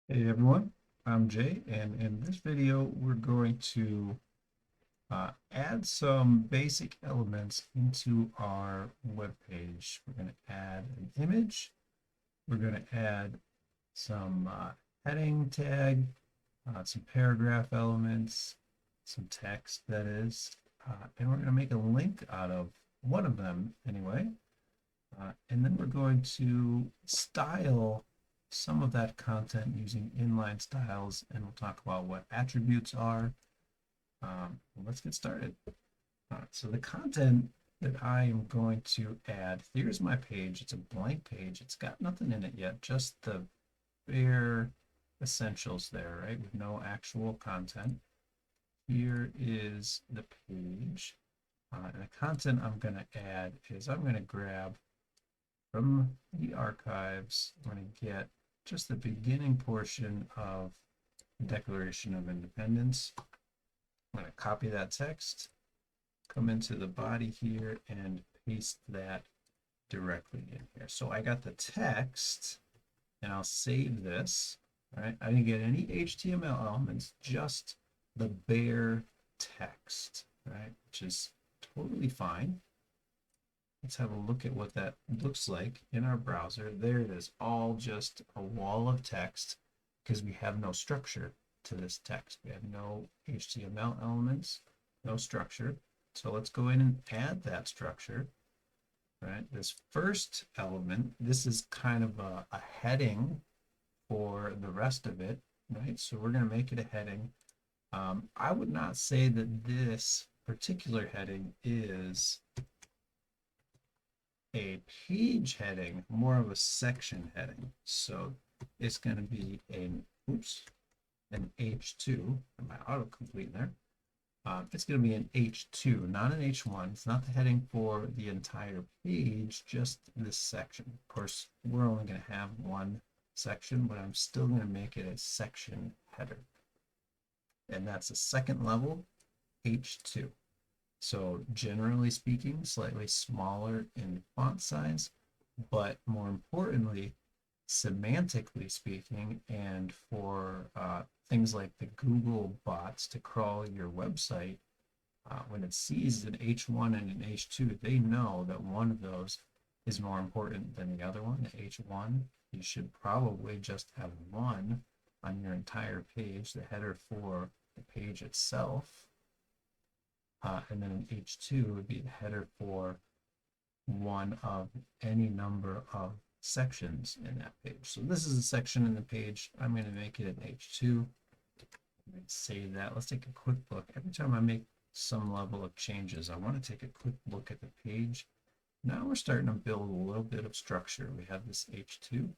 Hey everyone, I'm Jay, and in this video we're going to add some basic elements into our web page. We're going to add an image, we're going to add some heading tag, some paragraph elements, some text that is, and we're going to make a link out of one of them anyway. And then we're going to style some of that content using inline styles, and we'll talk about what attributes are. Let's get started. All right, so the content that I am going to add, here's my page. It's a blank page. It's got nothing in it yet, just the bare essentials there, right? With no actual content. Here is the page. And the content I'm going to add is I'm going to grab from the archives. I'm going to get just the beginning portion of the Declaration of Independence. I'm going to copy that text, come into the body here, and paste that directly in here. So I got the text, and I'll save this. All right, I didn't get any HTML elements, just the bare text, right? Which is totally fine. Let's have a look at what that looks like in our browser. There it is, all just a wall of text because we have no structure to this text. We have no HTML elements, no structure. So let's go in and add that structure, right? This first element, this is kind of a heading for the rest of it, right? So we're going to make it a heading. I would not say that this particular heading is a page heading, more of a section heading. So it's going to be an H2, my autocomplete there. It's going to be an H2, not an H1. It's not the heading for the entire page, just this section. Of course, we're only going to have one section, but I'm still going to make it a section header. And that's a second level H2. So generally speaking, slightly smaller in font size, but more importantly, semantically speaking, and for things like the Google bots to crawl your website, when it sees an H1 and an H2, they know that one of those is more important than the other one. The H1, you should probably just have one on your entire page, the header for the page itself. And then an H2 would be the header for one of any number of sections in that page. So this is a section in the page. I'm going to make it an H2. Let's save that. Let's take a quick look. Every time I make some level of changes, I want to take a quick look at the page. Now we're starting to build a little bit of structure. We have this H2.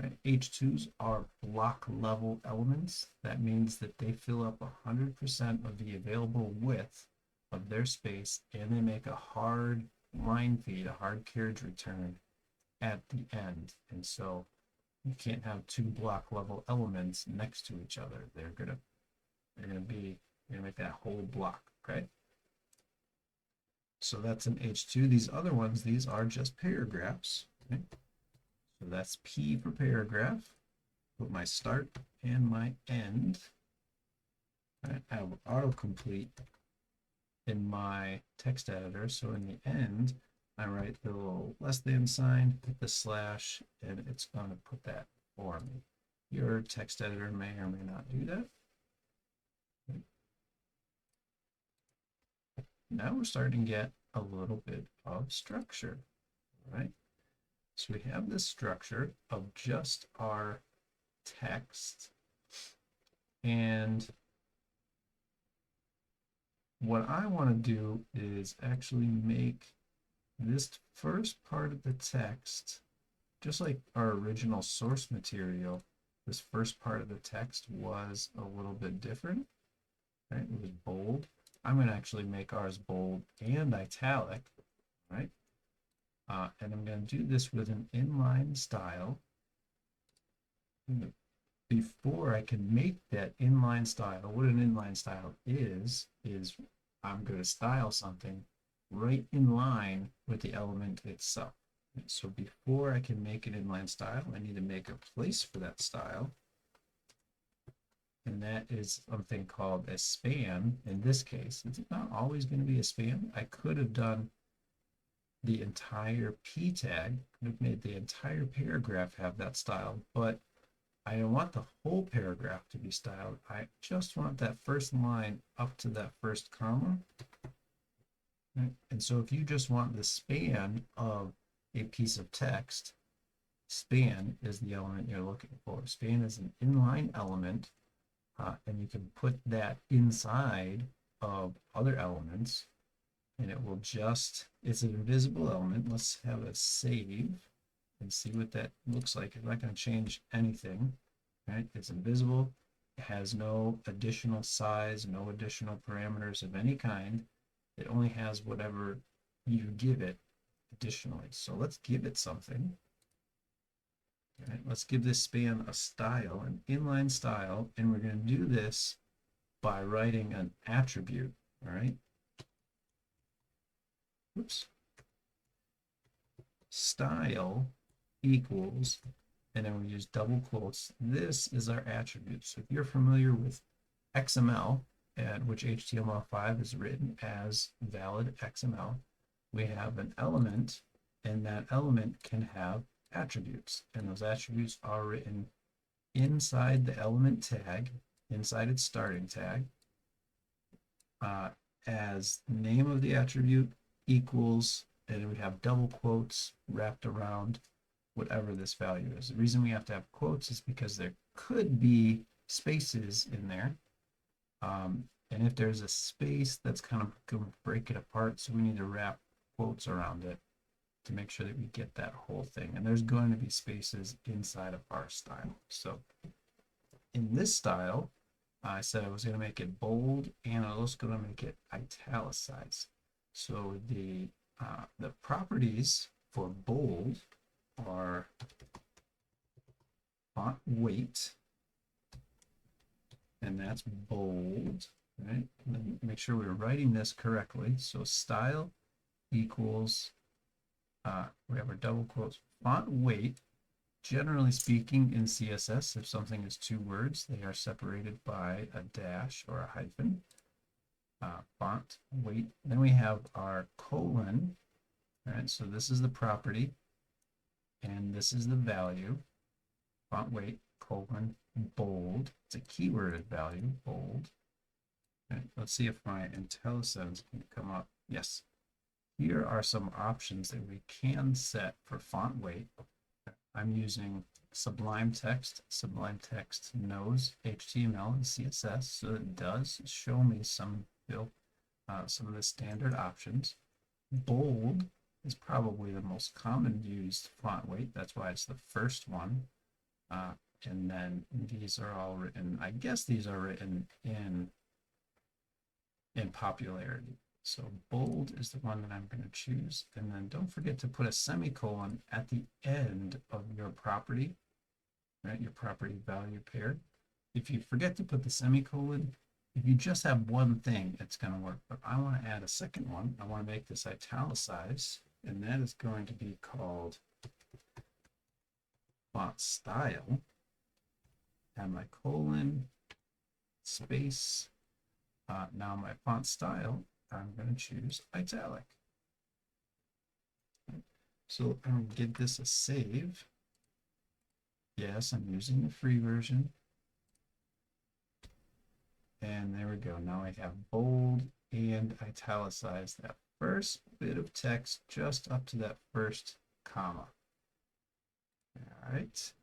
Right? H2s are block level elements. That means that they fill up 100% of the available width of their space, and they make a hard line feed, a hard carriage return at the end. And so you can't have two block level elements next to each other. They're gonna make that whole block, okay? So that's an H2. These other ones, these are just paragraphs. Okay? So that's P for paragraph. Put my start and my end. I have autocomplete in my text editor. So in the end, I write the little less than sign, hit the slash, and it's going to put that for me. Your text editor may or may not do that. Now we're starting to get a little bit of structure, right? So we have this structure of just our text, and what I want to do is actually make this first part of the text, just like our original source material, this first part of the text was a little bit different, right? It was bold. I'm going to actually make ours bold and italic, right? And I'm going to do this with an inline style. Before I can make that inline style, what an inline style is I'm going to style something right in line with the element itself. So before I can make an inline style, I need to make a place for that style. and that is something called a span. In this case, it's not always going to be a span. I could have done the entire p tag, could have made the entire paragraph have that style, but I don't want the whole paragraph to be styled. I just want that first line up to that first comma. Right? And so if you just want the span of a piece of text, span is the element you're looking for. Span is an inline element, and you can put that inside of other elements, and it will just, it's an invisible element. Let's have a save and see what that looks like. I'm not going to change anything, right? It's invisible. It has no additional size, no additional parameters of any kind. It only has whatever you give it additionally. So let's give it something. All right, let's give this span a style, an inline style, and we're going to do this by writing an attribute. All right. Oops. Style equals, and then we use double quotes. This is our attribute. So if you're familiar with XML, and which HTML5 is written as valid XML, we have an element, and that element can have attributes, and those attributes are written inside the element tag, inside its starting tag, as name of the attribute equals, and we have double quotes wrapped around whatever this value is. The reason we have to have quotes is because there could be spaces in there. And if there's a space, that's kind of going to break it apart. So we need to wrap quotes around it to make sure that we get that whole thing. And there's going to be spaces inside of our style. So in this style, I said I was going to make it bold, and I was going to make it italicized. So the properties for bold are font weight, and that's bold, right? And then make sure we're writing this correctly. So style equals, we have our double quotes, font weight. Generally speaking, in CSS, if something is two words, they are separated by a dash or a hyphen. Font weight. Then we have our colon. All right, so this is the property, and this is the value. Font weight, colon, bold. It's a keyworded value, bold. Okay, let's see if my IntelliSense can come up. Yes. Here are some options that we can set for font weight. I'm using Sublime Text. Sublime Text knows HTML and CSS, so it does show me some of the standard options. Bold is probably the most common used font weight. That's why it's the first one. And then these are all written, I guess these are written in popularity. So bold is the one that I'm going to choose. And then don't forget to put a semicolon at the end of your property, right? Your property value pair. If you forget to put the semicolon, if you just have one thing, it's going to work. But I want to add a second one. I want to make this italicized, and that is going to be called font style. Add my colon, space. Now my font style, I'm going to choose italic. So I'm going to give this a save. Yes, I'm using the free version. And there we go. Now I have bold and italicized that first bit of text just up to that first comma. All right.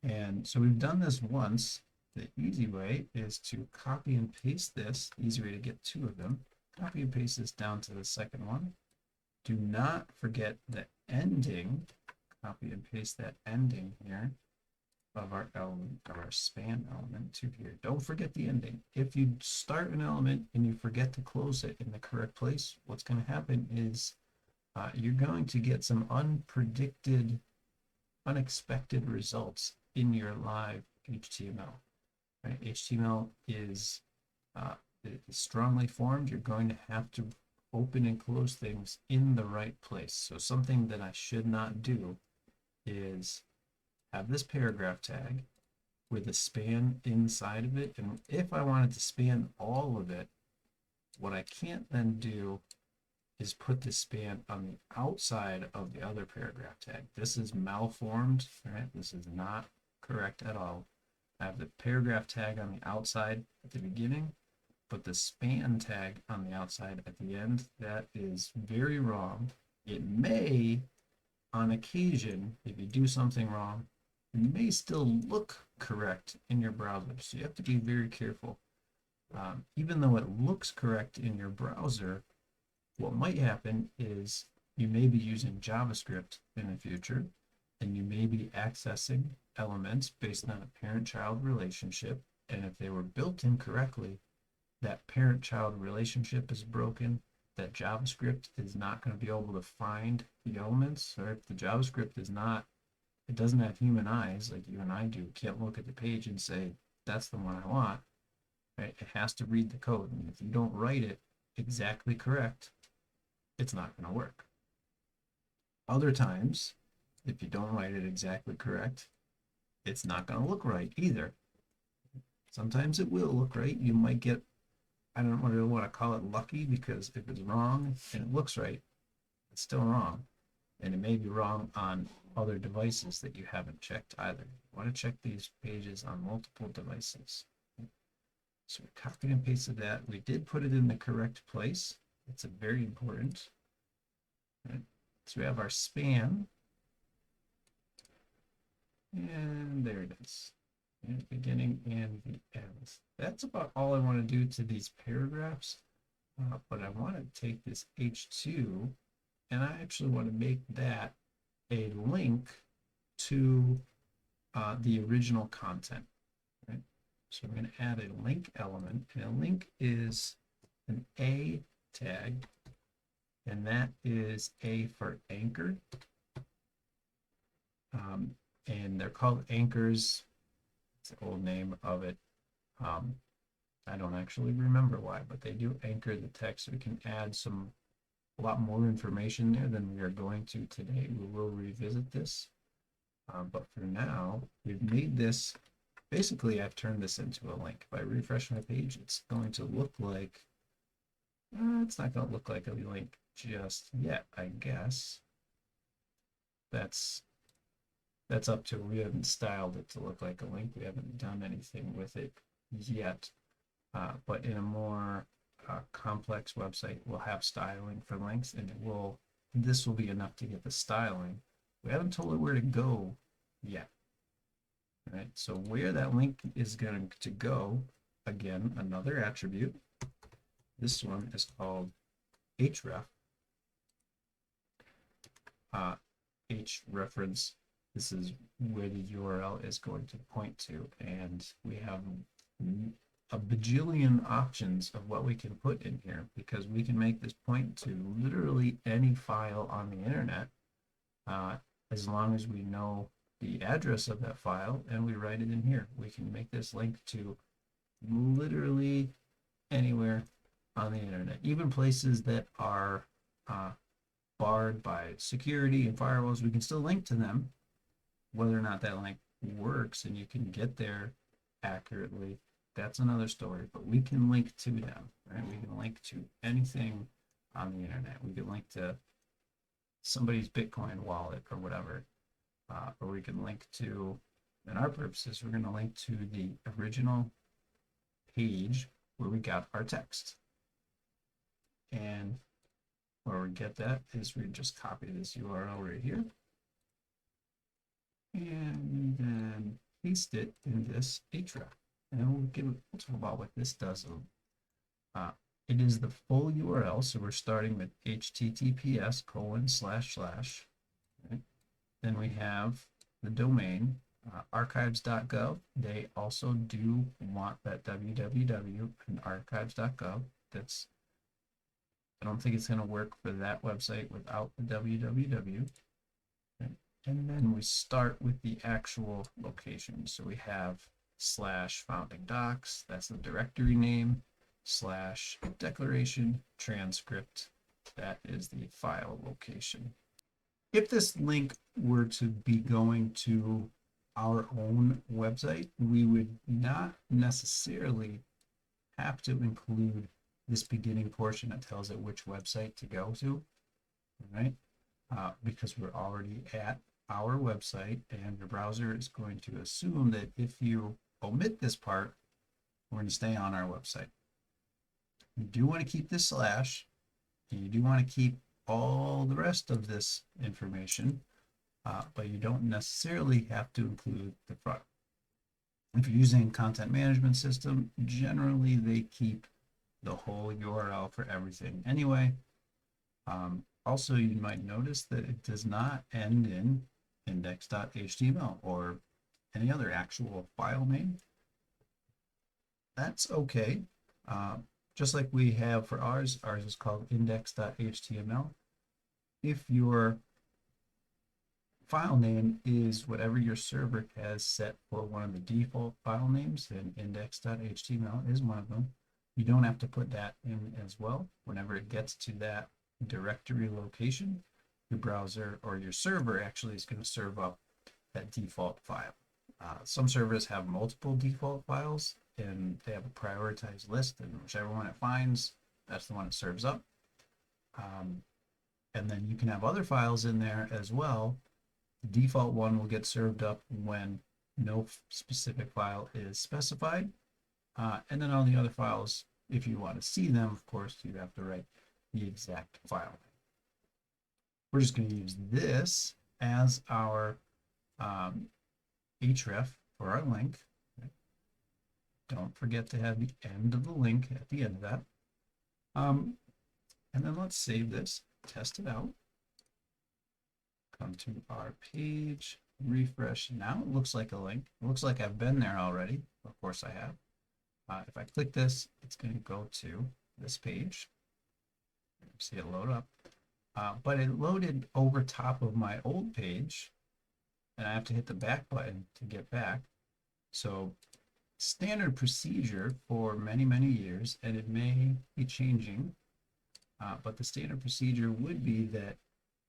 And so we've done this once. The easy way is to copy and paste this. Easy way to get two of them. Copy and paste this down to the second one. Do not forget the ending. Copy and paste that ending here of our element, of our span element to here. Don't forget the ending. If you start an element and you forget to close it in the correct place, what's going to happen is you're going to get some unexpected results in your live HTML. Right? HTML is strongly formed. You're going to have to open and close things in the right place. So something that I should not do is have this paragraph tag, with a span inside of it. And if I wanted to span all of it, what I can't then do is put the span on the outside of the other paragraph tag. This is malformed, right? This is not correct at all. I have the paragraph tag on the outside at the beginning, but the span tag on the outside at the end, that is very wrong. It may, on occasion, if you do something wrong, it may still look correct in your browser. So you have to be very careful. Even though it looks correct in your browser, what might happen is you may be using JavaScript in the future, and you may be accessing elements based on a parent-child relationship. And if they were built incorrectly, that parent-child relationship is broken, that JavaScript is not going to be able to find the elements, or if the JavaScript is not, it doesn't have human eyes like you and I do, can't look at the page and say, that's the one I want, right? It has to read the code. And if you don't write it exactly correct, it's not going to work. Other times, if you don't write it exactly correct, it's not going to look right either. Sometimes it will look right. You might get, I don't really want to call it lucky, because if it's wrong and it looks right, it's still wrong. And it may be wrong on other devices that you haven't checked either. You want to check these pages on multiple devices. So we copied and pasted that. We did put it in the correct place. It's a very important. Right? So we have our span. And there it is. And the beginning and the end. That's about all I want to do to these paragraphs. But I want to take this H2 and I actually want to make that a link to the original content. Right? So I'm going to add a link element, and a link is an A tag, and that is A for anchor. And they're called anchors. It's the old name of it. I don't actually remember why, but they do anchor the text, so we can add a lot more information there than we are going to today. We will revisit this. But for now, we've made this, basically I've turned this into a link. If I refresh my page, it's going to look like, it's not going to look like a link just yet, I guess. That's up to, we haven't styled it to look like a link. We haven't done anything with it yet. But in a more complex website, we'll have styling for links, and this will be enough to get the styling. We haven't told it where to go yet. All right, so where that link is going to go, again, another attribute. This one is called href. H-reference, this is where the URL is going to point to, and we have a bajillion options of what we can put in here, because we can make this point to literally any file on the internet, as long as we know the address of that file and we write it in here. We can make this link to literally anywhere on the internet, even places that are barred by security and firewalls. We can still link to them. Whether or not that link works and you can get there accurately, that's another story, but we can link to them, right? We can link to anything on the internet. We can link to somebody's Bitcoin wallet or whatever, or we can link to, in our purposes, we're going to link to the original page where we got our text. And where we get that is we just copy this URL right here and then paste it in this href. And we'll talk about what this does. It is the full URL, so we're starting with https://. Right? Then we have the domain, archives.gov. They also do want that www and archives.gov. I don't think it's going to work for that website without the www. Right? And then we start with the actual location. So we have /founding docs, that's the directory name, /declaration transcript, that is the file location. If this link were to be going to our own website, we would not necessarily have to include this beginning portion that tells it which website to go to, right? Because we're already at our website, and your browser is going to assume that if you omit this part, we're going to stay on our website. You do want to keep this slash, and you do want to keep all the rest of this information, but you don't necessarily have to include the front. If you're using content management system, generally they keep the whole URL for everything anyway. Also, you might notice that it does not end in index.html or any other actual file name. That's okay. Just like we have for ours is called index.html. If your file name is whatever your server has set for one of the default file names, and index.html is one of them, you don't have to put that in as well. Whenever it gets to that directory location, your browser or your server actually is going to serve up that default file. Some servers have multiple default files, and they have a prioritized list, and whichever one it finds, that's the one it serves up. And then you can have other files in there as well. The default one will get served up when no specific file is specified. And then all the other files, if you want to see them, of course, you have to write the exact file. We're just going to use this as our href for our link. Don't forget to have the end of the link at the end of that. And then let's save this, test it out. Come to our page, refresh. Now it looks like a link. It looks like I've been there already. Of course I have. If I click this, it's going to go to this page. See it load up. But it loaded over top of my old page, and I have to hit the back button to get back. So standard procedure for many, many years, and it may be changing, but the standard procedure would be that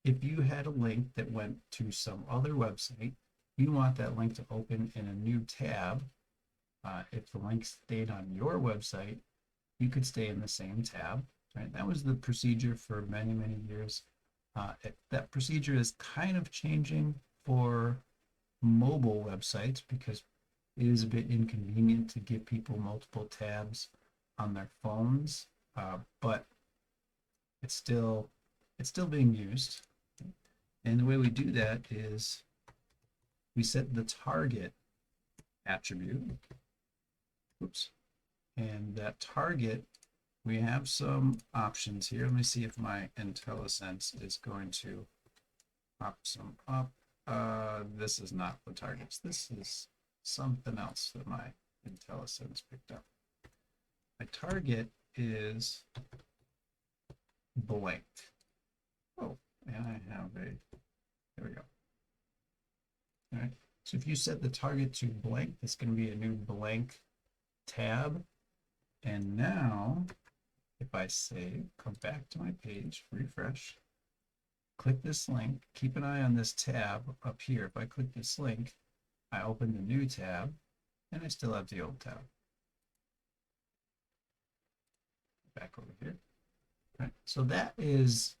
if you had a link that went to some other website, you want that link to open in a new tab. If the link stayed on your website, you could stay in the same tab. Right? That was the procedure for many, many years. That procedure is kind of changing for mobile websites because it is a bit inconvenient to give people multiple tabs on their phones, but it's still being used. And the way we do that is we set the target attribute. Oops. And that target, we have some options here. Let me see if my IntelliSense is going to pop some up. This is not the targets. This is something else that my IntelliSense picked up. My target is blank. Oh, and I have a, there we go. All right, so if you set the target to blank, it's going to be a new blank tab. And now, if I save, come back to my page, refresh, click this link, keep an eye on this tab up here. If I click this link, I open the new tab, and I still have the old tab. Back over here. Right. So that is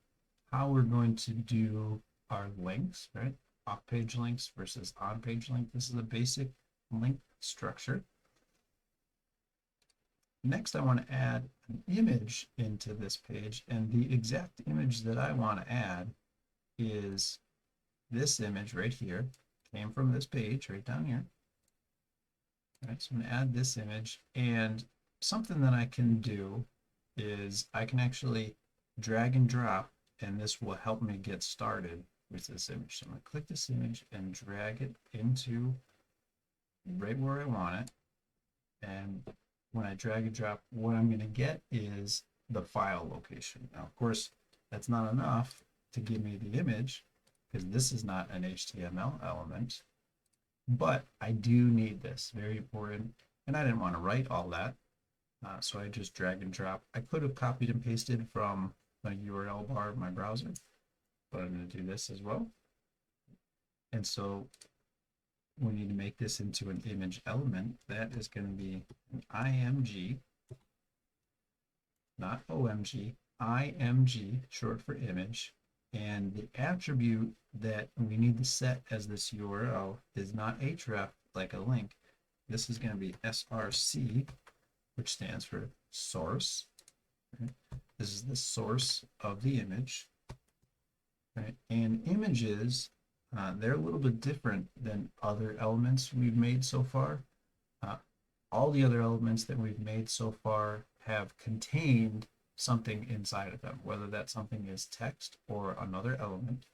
how we're going to do our links, right? Off-page links versus on-page link. This is a basic link structure. Next, I want to add an image into this page, and the exact image that I want to add is this image right here. Came from this page right down here. All right, so I'm going to add this image, and something that I can do is I can actually drag and drop, and this will help me get started with this image. So I'm going to click this image and drag it into right where I want it. And when I drag and drop, what I'm going to get is the file location. Now, of course, that's not enough to give me the image because this is not an HTML element, but I do need this, very important. And I didn't want to write all that. So I just drag and drop. I could have copied and pasted from the URL bar of my browser, but I'm going to do this as well. And so we need to make this into an image element. That is going to be an img, not omg, img, short for image. And the attribute that we need to set as this URL is not href like a link. This is going to be src, which stands for source. Right? This is the source of the image. Right? And images, they're a little bit different than other elements we've made so far. All the other elements that we've made so far have contained something inside of them, whether that something is text or another element.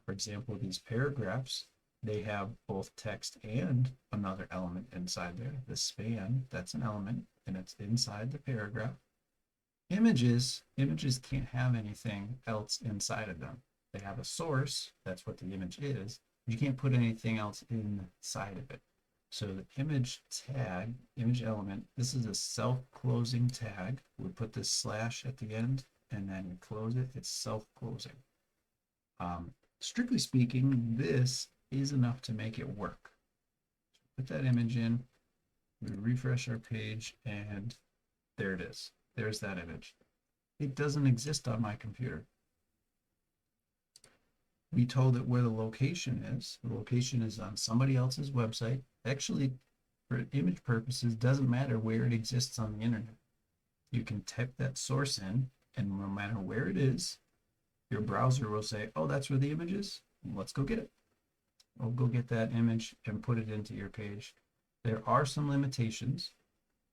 For example, these paragraphs, they have both text and another element inside there. The span, that's an element, and it's inside the paragraph. Images can't have anything else inside of them. They have a source, that's what the image is. You can't put anything else inside of it. So the image tag, image element, this is a self-closing tag. We put this slash at the end and then we close it. It's self-closing. Strictly speaking, this is enough to make it work. Put that image in, we refresh our page, and there it is. There's that image. It doesn't exist on my computer. We told it where the location is. The location is on somebody else's website. Actually, for image purposes, doesn't matter where it exists on the internet. You can type that source in, and no matter where it is, your browser will say, oh, that's where the image is. Let's go get it. We'll go get that image and put it into your page. There are some limitations.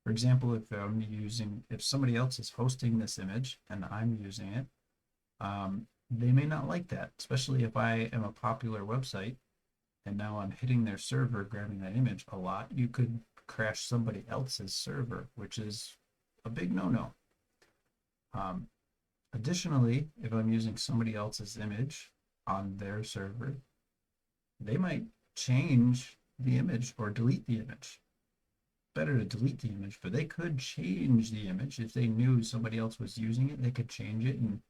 For example, if somebody else is hosting this image and I'm using it, they may not like that, especially if I am a popular website and now I'm hitting their server, grabbing that image a lot. You could crash somebody else's server, which is a big no-no. Additionally, if I'm using somebody else's image on their server, they might change the image or delete the image. Better to delete the image, but they could change the image. If they knew somebody else was using it, they could change it, and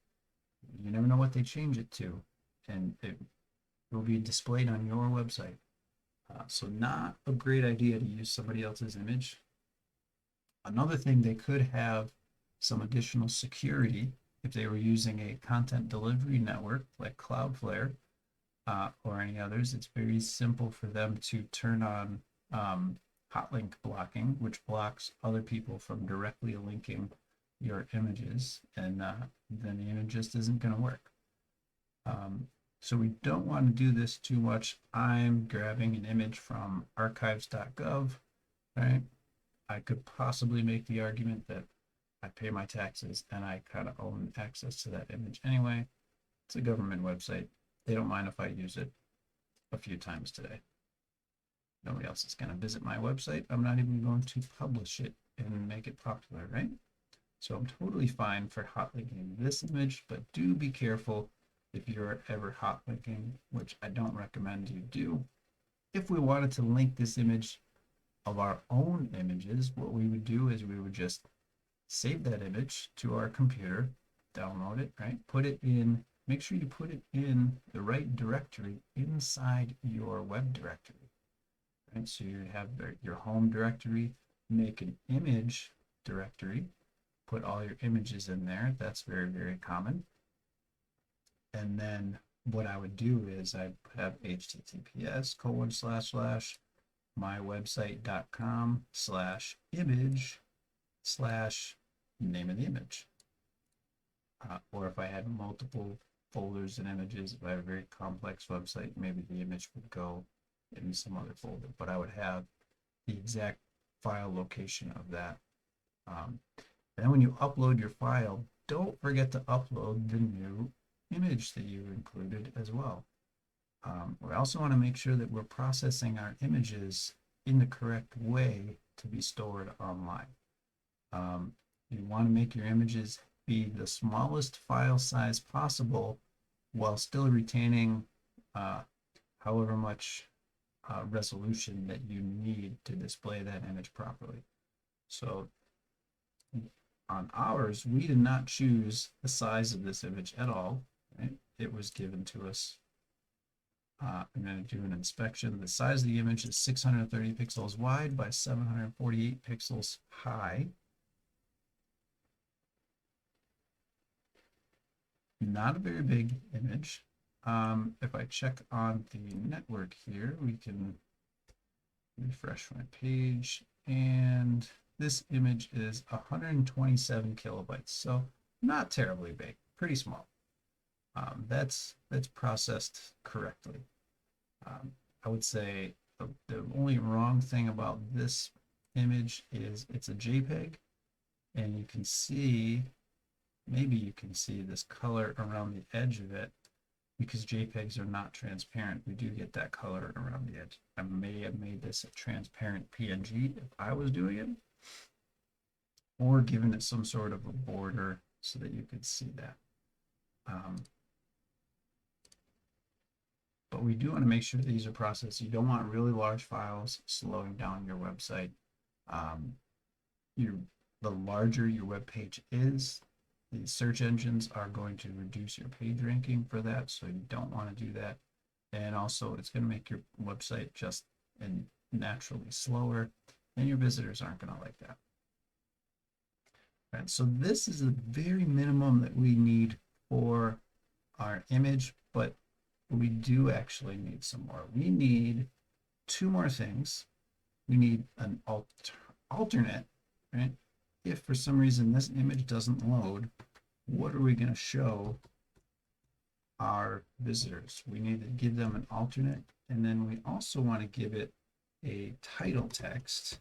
you never know what they change it to, and it will be displayed on your website. So not a great idea to use somebody else's image. Another thing, they could have some additional security if they were using a content delivery network like Cloudflare or any others. It's very simple for them to turn on hotlink blocking, which blocks other people from directly linking your images, and then the image just isn't going to work. So we don't want to do this too much. I'm grabbing an image from archives.gov, right? I could possibly make the argument that I pay my taxes and I kind of own access to that image anyway. It's a government website. They don't mind if I use it a few times today. Nobody else is going to visit my website. I'm not even going to publish it and make it popular, right? So I'm totally fine for hotlinking this image, but do be careful if you're ever hotlinking, which I don't recommend you do. If we wanted to link this image of our own images, what we would do is we would just save that image to our computer, download it, right? Put it in, make sure you put it in the right directory inside your web directory. Right? So you have your home directory, make an image directory, put all your images in there. That's very, very common. And then what I would do is I'd have https://mywebsite.com/image/name of the image. Or if I had multiple folders and images, if I had a very complex website, maybe the image would go in some other folder, but I would have the exact file location of that. And then when you upload your file, don't forget to upload the new image that you included as well. We also want to make sure that we're processing our images in the correct way to be stored online. You want to make your images be the smallest file size possible while still retaining however much resolution that you need to display that image properly. So on ours, we did not choose the size of this image at all. Right? It was given to us I'm going to do an inspection. The size of the image is 630 pixels wide by 748 pixels high. Not a very big image. If I check on the network here, we can refresh my page, and this image is 127 kilobytes, so not terribly big, pretty small. That's processed correctly. I would say the only wrong thing about this image is it's a JPEG, and you can see, maybe you can see this color around the edge of it because JPEGs are not transparent. We do get that color around the edge. I may have made this a transparent PNG if I was doing it, or given it some sort of a border so that you could see that. But we do want to make sure these are processed. You don't want really large files slowing down your website. The larger your web page is, the search engines are going to reduce your page ranking for that, so you don't want to do that. And also, it's going to make your website just naturally slower, and your visitors aren't going to like that. Right, so this is the very minimum that we need for our image, but we do actually need some more. We need two more things. We need an alternate, right? If for some reason this image doesn't load, what are we going to show our visitors? We need to give them an alternate, and then we also want to give it a title text,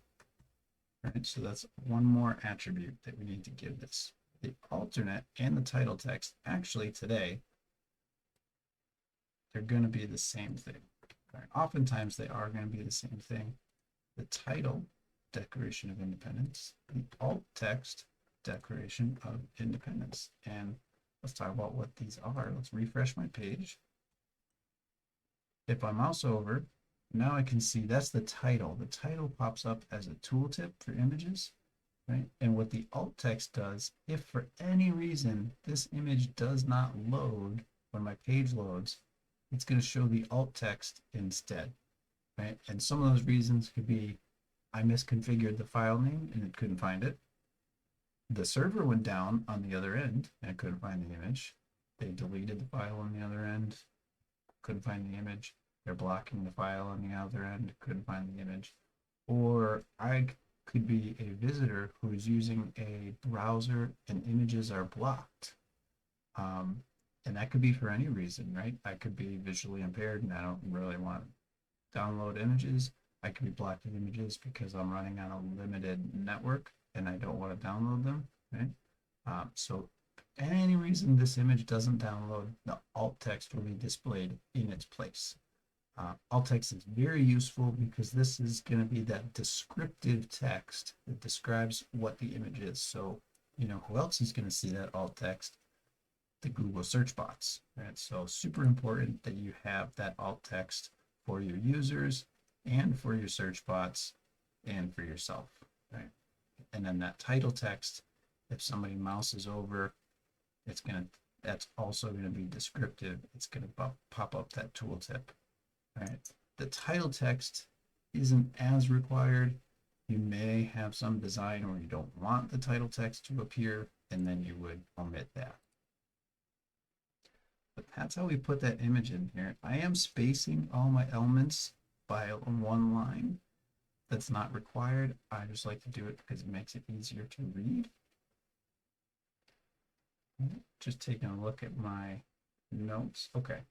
right? So that's one more attribute that we need to give this. The alternate and the title text, actually today, they're going to be the same thing. Right? Oftentimes they are going to be the same thing. The title, Declaration of Independence, the alt text, Declaration of Independence. And let's talk about what these are. Let's refresh my page. If I mouse over, now I can see that's the title. The title pops up as a tooltip for images, right? And what the alt text does, if for any reason this image does not load when my page loads, it's going to show the alt text instead, right? And some of those reasons could be I misconfigured the file name and it couldn't find it. The server went down on the other end and it couldn't find the image. They deleted the file on the other end, couldn't find the image. They're blocking the file on the other end, couldn't find the image. Or I could be a visitor who is using a browser and images are blocked. And that could be for any reason, right? I could be visually impaired and I don't really want to download images. I could be blocking images because I'm running on a limited network and I don't want to download them, right? So for any reason this image doesn't download, the alt text will be displayed in its place. Alt text is very useful because this is going to be that descriptive text that describes what the image is. So, you know, who else is going to see that alt text? The Google search bots, right? So super important that you have that alt text for your users and for your search bots and for yourself, right? And then that title text, if somebody mouses over, that's also going to be descriptive. It's going to pop up that tooltip, right? The title text isn't as required. You may have some design where you don't want the title text to appear, and then you would omit that. But that's how we put that image in here. I am spacing all my elements by one line. That's not required. I just like to do it because it makes it easier to read. Just taking a look at my notes. Okay.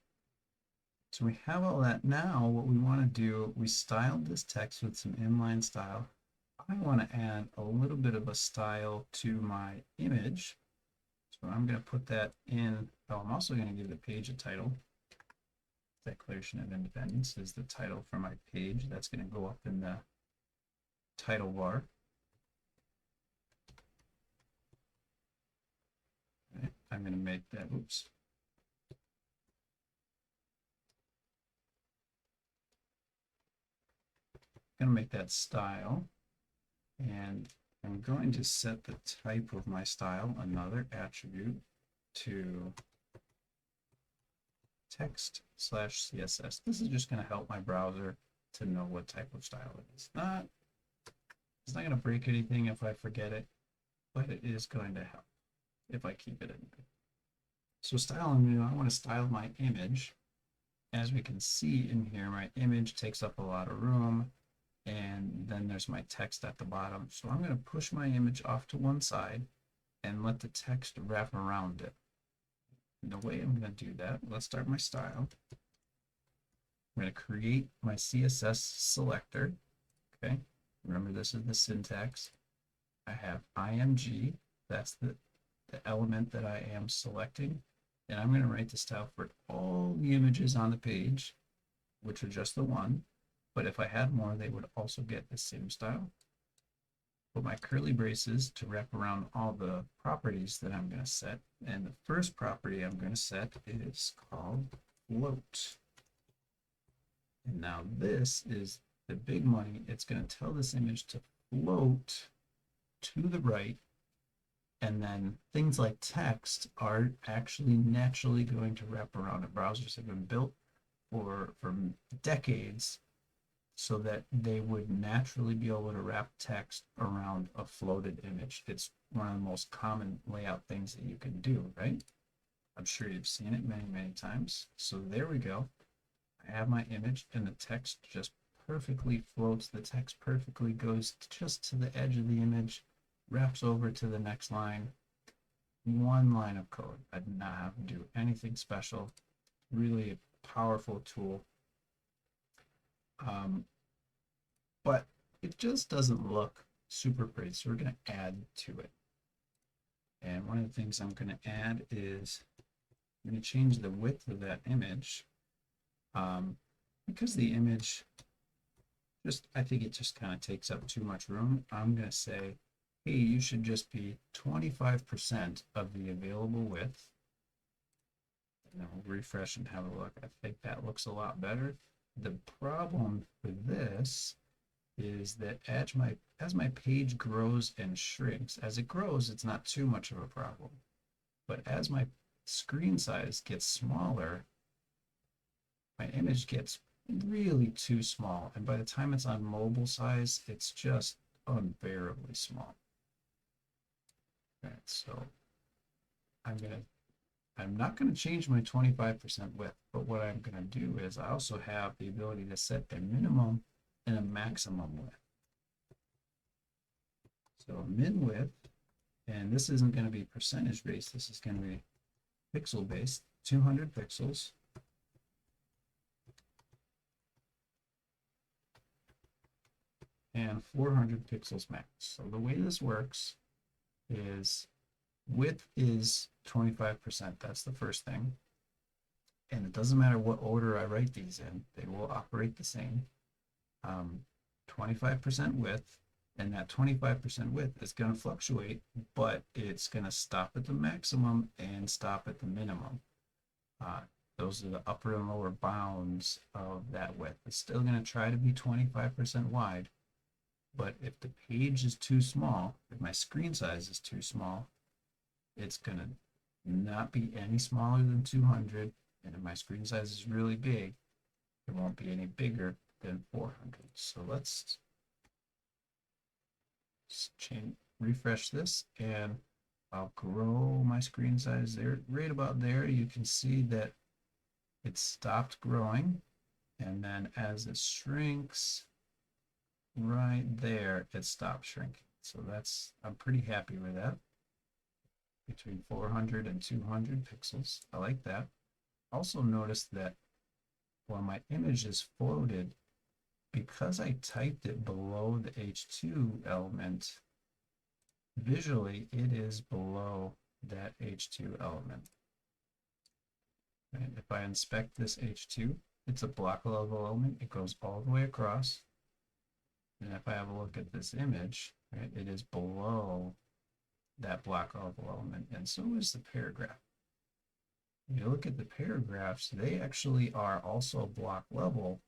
So we have all that. Now what we want to do, we styled this text with some inline style. I want to add a little bit of a style to my image. So I'm going to put that in. Oh, I'm also going to give the page a title. Declaration of Independence is the title for my page. That's going to go up in the title bar. Okay. I'm going to make that, oops. I'm going to make that style. And I'm going to set the type of my style, another attribute, to text/CSS. This is just going to help my browser to know what type of style it is. It's not going to break anything if I forget it, but it is going to help if I keep it in there. So styling, I want to style my image. As we can see in here, my image takes up a lot of room, and then there's my text at the bottom. So I'm going to push my image off to one side and let the text wrap around it. And the way I'm going to do that, let's start my style. I'm going to create my CSS selector. Okay, remember this is the syntax. I have img, that's the element that I am selecting, and I'm going to write the style for all the images on the page, which are just the one, but if I had more, they would also get the same style. Put my curly braces to wrap around all the properties that I'm going to set, and the first property I'm going to set is called float. And now this is the big money. It's going to tell this image to float to the right, and then things like text are actually naturally going to wrap around it. Browsers have been built for decades so that they would naturally be able to wrap text around a floated image. It's one of the most common layout things that you can do, right? I'm sure you've seen it many, many times. So there we go. I have my image, and the text just perfectly floats. The text perfectly goes just to the edge of the image, wraps over to the next line. One line of code. I did not have to do anything special. Really a powerful tool. But it just doesn't look super pretty, so we're going to add to it. And one of the things I'm going to add is I'm going to change the width of that image. Because the image I think it just kind of takes up too much room. I'm going to say, hey, you should just be 25% of the available width. And then we'll refresh and have a look. I think that looks a lot better. The problem with this is that as my page grows and shrinks, as it grows, it's not too much of a problem. But as my screen size gets smaller, my image gets really too small. And by the time it's on mobile size, it's just unbearably small. Okay, so I'm not going to change my 25% width, but what I'm going to do is I also have the ability to set a minimum and a maximum width. So min width, and this isn't going to be percentage based, this is going to be pixel based, 200 pixels. And 400 pixels max. So the way this works is width is 25%. That's the first thing. And it doesn't matter what order I write these in, they will operate the same. 25% width, and that 25% width is going to fluctuate, but it's going to stop at the maximum and stop at the minimum. Those are the upper and lower bounds of that width. It's still going to try to be 25% wide, but if the page is too small, if my screen size is too small, it's going to not be any smaller than 200. And if my screen size is really big, it won't be any bigger than 400. So let's refresh this, and I'll grow my screen size there. Right about there, you can see that it stopped growing. And then as it shrinks, right there, it stopped shrinking. So I'm pretty happy with that. Between 400 and 200 pixels. I like that. Also notice that while my image is floated, because I typed it below the H2 element, visually it is below that H2 element. And if I inspect this H2, it's a block level element. It goes all the way across. And if I have a look at this image, right, it is below that block level element, and so is the paragraph. If you look at the paragraphs, they actually are also block level,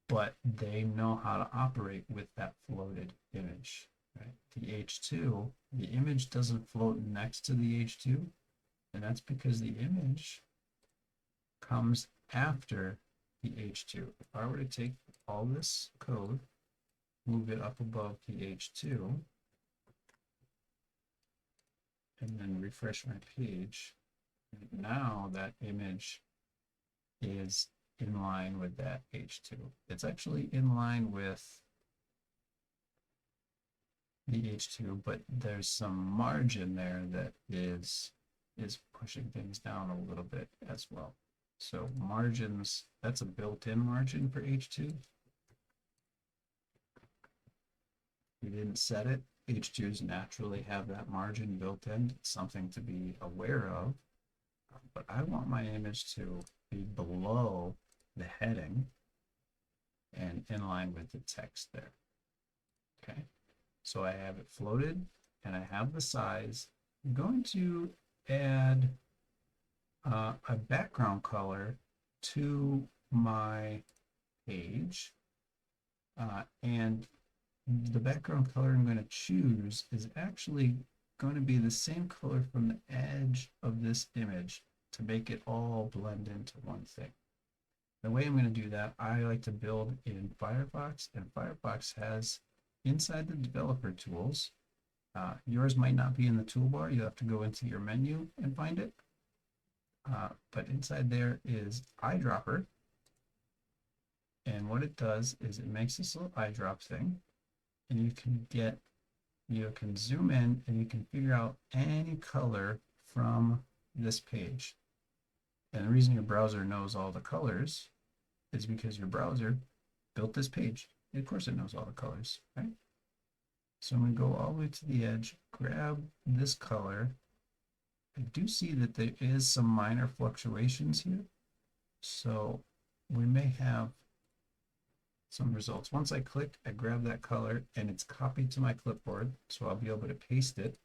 but they know how to operate with that floated image. Right? The H2, the image doesn't float next to the H2, and that's because the image comes after the H2. If I were to take all this code, move it up above the H2, and then refresh my page, now that image is in line with that H2. It's actually in line with the H2, but there's some margin there that is pushing things down a little bit as well. So margins, that's a built-in margin for H2. You didn't set it. H2s naturally have that margin built in. It's something to be aware of. But I want my image to be below the heading and in line with the text there. Okay, so I have it floated and I have the size. I'm going to add a background color to my page, and the background color I'm going to choose is actually going to be the same color from the edge of this image to make it all blend into one thing. The way I'm going to do that, I like to build in Firefox, and Firefox has inside the developer tools, yours might not be in the toolbar, you have to go into your menu and find it. But inside there is eyedropper, and what it does is it makes this little eyedrop thing, and you can zoom in and you can figure out any color from this page. And the reason your browser knows all the colors is because your browser built this page. Of course it knows all the colors, right? So I'm going to go all the way to the edge, grab this color. I do see that there is some minor fluctuations here. So we may have some results. Once I click, I grab that color and it's copied to my clipboard. So I'll be able to paste it.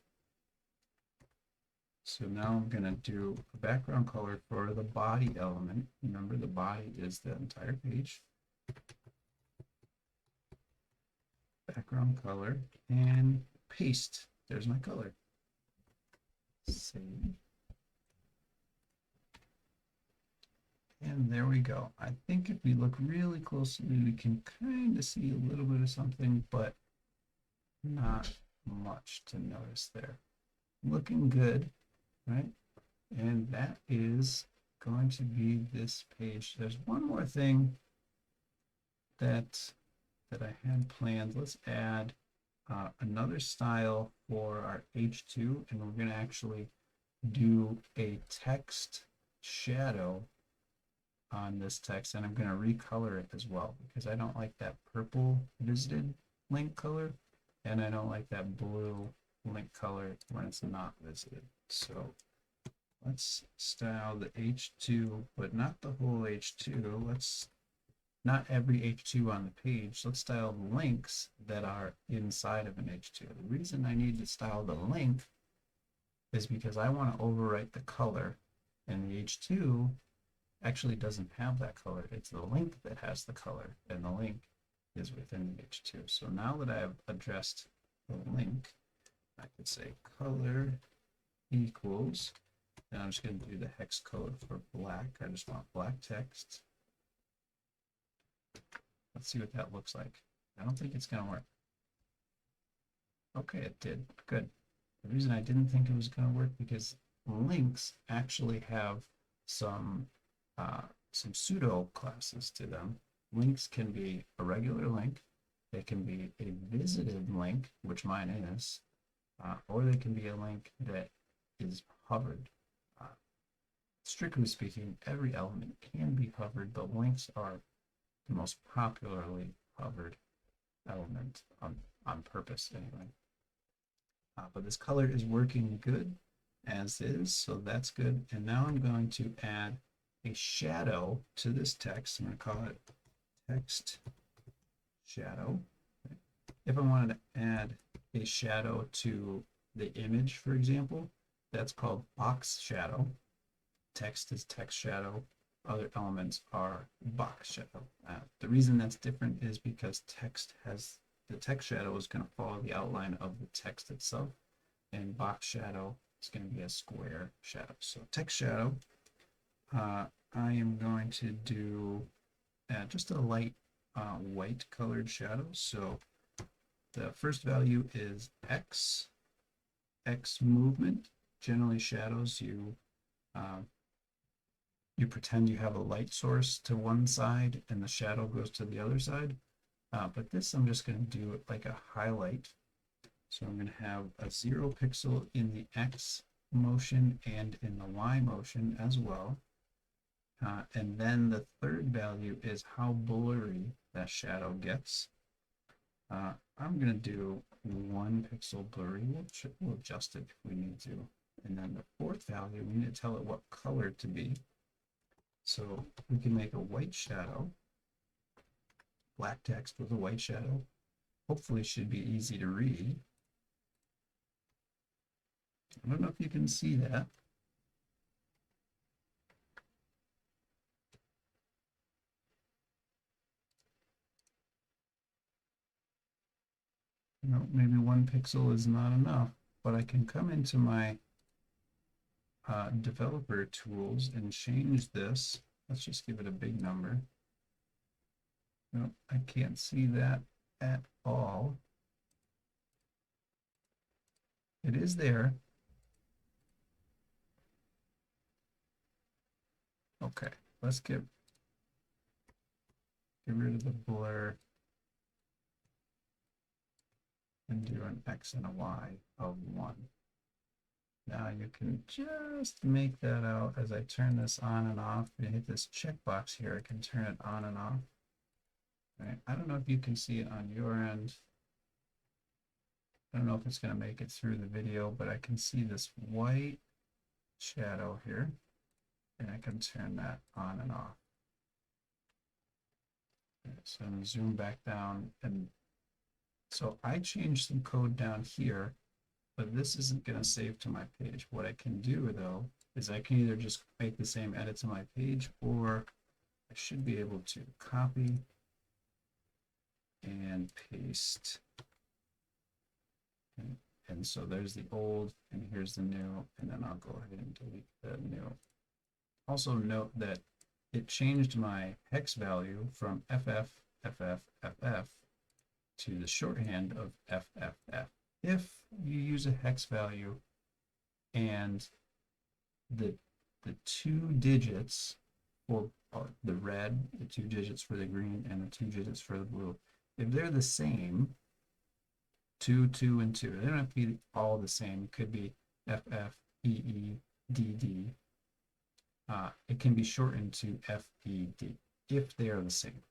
So now I'm going to do a background color for the body element. Remember, the body is the entire page. Background color and paste. There's my color. Save. And there we go. I think if we look really closely, we can kind of see a little bit of something, but not much to notice there. Looking good, right? And that is going to be this page. There's one more thing that I had planned. Let's add another style for our H2, and we're going to actually do a text shadow on this text, and I'm going to recolor it as well because I don't like that purple visited link color, and I don't like that blue link color when it's not visited. So let's style the H2, but not the whole H2. Let's not every H2 on the page. Let's style the links that are inside of an H2. The reason I need to style the link is because I want to overwrite the color, and the H2 actually doesn't have that color. It's the link that has the color, and the link is within the H2. So now that I have addressed the link, I could say color equals, and I'm just going to do the hex code for black. I just want black text. Let's see what that looks like. I don't think it's going to work. Okay, it did. Good. The reason I didn't think it was going to work because links actually have some pseudo classes to them. Links can be a regular link, they can be a visited link, which mine is, or they can be a link that is hovered. Strictly speaking, every element can be hovered, but links are the most popularly hovered element on purpose anyway. But this color is working good as is, so that's good. And now I'm going to add a shadow to this text. I'm going to call it text shadow. If I wanted to add a shadow to the image, for example, that's called box shadow. Text is text shadow. Other elements are box shadow. The reason that's different is because the text shadow is going to follow the outline of the text itself, and box shadow is going to be a square shadow. So text shadow I am going to do just a light white colored shadow. So the first value is X. X movement. Generally shadows, uh, you pretend you have a light source to one side and the shadow goes to the other side. But this I'm just going to do it like a highlight. So I'm going to have a 0 pixel in the X motion and in the Y motion as well. And then the third value is how blurry that shadow gets. I'm going to do 1 pixel blurry. We'll adjust it if we need to. And then the fourth value, we need to tell it what color to be. So we can make a white shadow, black text with a white shadow. Hopefully it should be easy to read. I don't know if you can see that. No, maybe 1 pixel is not enough, but I can come into my developer tools and change this. Let's just give it a big number. No, I can't see that at all. It is there. Okay, let's get rid of the blur and do an X and a Y of 1. Now you can just make that out as I turn this on and off. And hit this checkbox here, I can turn it on and off. All right. I don't know if you can see it on your end. I don't know if it's going to make it through the video, but I can see this white shadow here, and I can turn that on and off. Okay, so I'm going to zoom back down, and so I changed some code down here, but this isn't going to save to my page. What I can do though is I can either just make the same edit to my page, or I should be able to copy and paste. And so there's the old and here's the new, and then I'll go ahead and delete the new. Also note that it changed my hex value from FF, FF, FF to the shorthand of FFF. If you use a hex value and the 2 digits for the red, the 2 digits for the green, and the 2 digits for the blue, if they're the same, 2, 2, and 2, they don't have to be all the same. It could be FF, EE, DD. It can be shortened to FED if they are the same.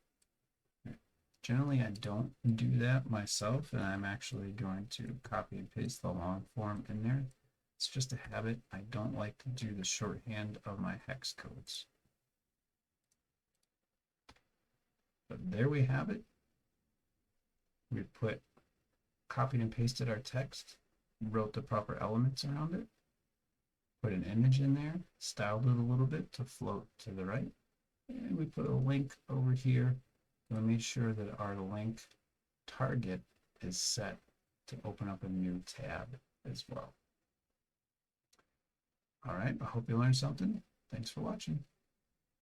Generally, I don't do that myself, and I'm actually going to copy and paste the long form in there. It's just a habit. I don't like to do the shorthand of my hex codes. But there we have it. We copied and pasted our text, wrote the proper elements around it, put an image in there, styled it a little bit to float to the right, and we put a link over here. We made sure that our link target is set to open up a new tab as well. All right, I hope you learned something. Thanks for watching.